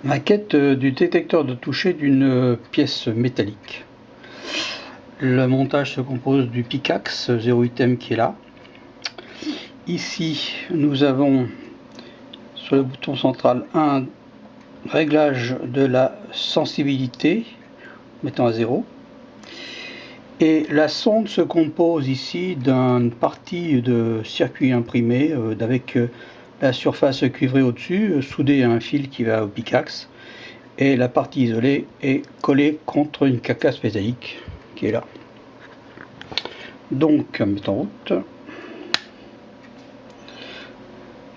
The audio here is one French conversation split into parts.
Maquette du détecteur de toucher d'une pièce métallique. Le montage se compose du pickaxe 08M qui est là. Ici, nous avons sur le bouton central un réglage de la sensibilité, mettant à 0. Et la sonde se compose ici d'une partie de circuit imprimé avec la surface cuivrée au-dessus, soudée à un fil qui va au pickaxe. Et la partie isolée est collée contre une carcasse métallique qui est là. Donc, mettons en route.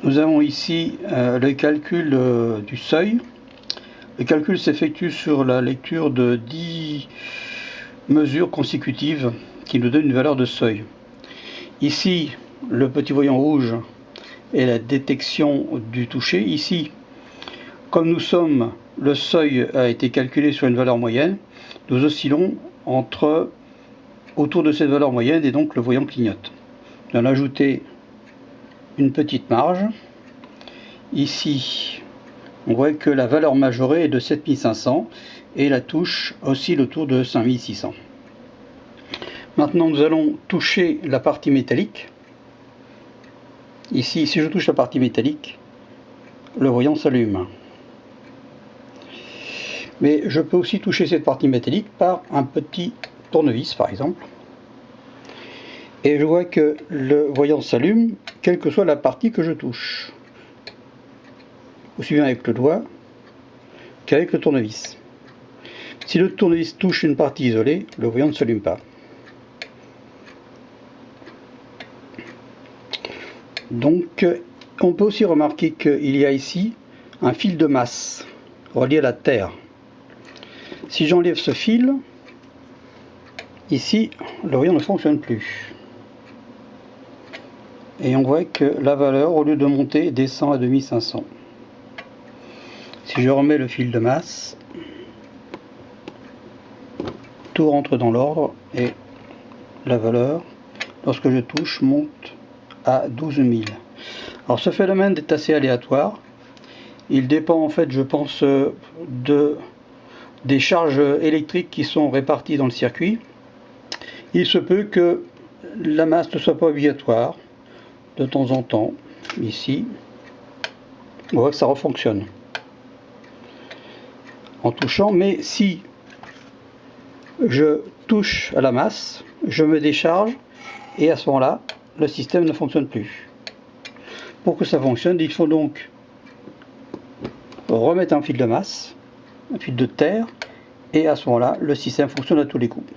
Nous avons ici le calcul du seuil. Le calcul s'effectue sur la lecture de 10 mesures consécutives qui nous donnent une valeur de seuil. Ici, le petit voyant rouge est la détection du toucher. Ici, comme nous sommes, le seuil a été calculé sur une valeur moyenne, nous oscillons autour de cette valeur moyenne et donc le voyant clignote. Nous allons ajouter une petite marge. Ici, on voit que la valeur majorée est de 7500 et la touche oscille autour de 5600. Maintenant, nous allons toucher la partie métallique. Ici, si je touche la partie métallique, le voyant s'allume. Mais je peux aussi toucher cette partie métallique par un petit tournevis, par exemple. Et je vois que le voyant s'allume, quelle que soit la partie que je touche. Aussi bien avec le doigt qu'avec le tournevis. Si le tournevis touche une partie isolée, le voyant ne s'allume pas. Donc, on peut aussi remarquer qu'il y a ici un fil de masse relié à la terre. Si j'enlève ce fil, ici, le voyant ne fonctionne plus. Et on voit que la valeur, au lieu de monter, descend à 2500. Si je remets le fil de masse, tout rentre dans l'ordre et la valeur, lorsque je touche, monte à 12 000. Alors ce phénomène est assez aléatoire. Il dépend en fait, je pense, des charges électriques qui sont réparties dans le circuit. Il se peut que la masse ne soit pas obligatoire. De temps en temps, ici, on voit que ça refonctionne en touchant, mais si je touche à la masse, je me décharge et à ce moment-là, le système ne fonctionne plus. Pour que ça fonctionne, il faut donc remettre un fil de masse, un fil de terre, et à ce moment-là, le système fonctionne à tous les coups.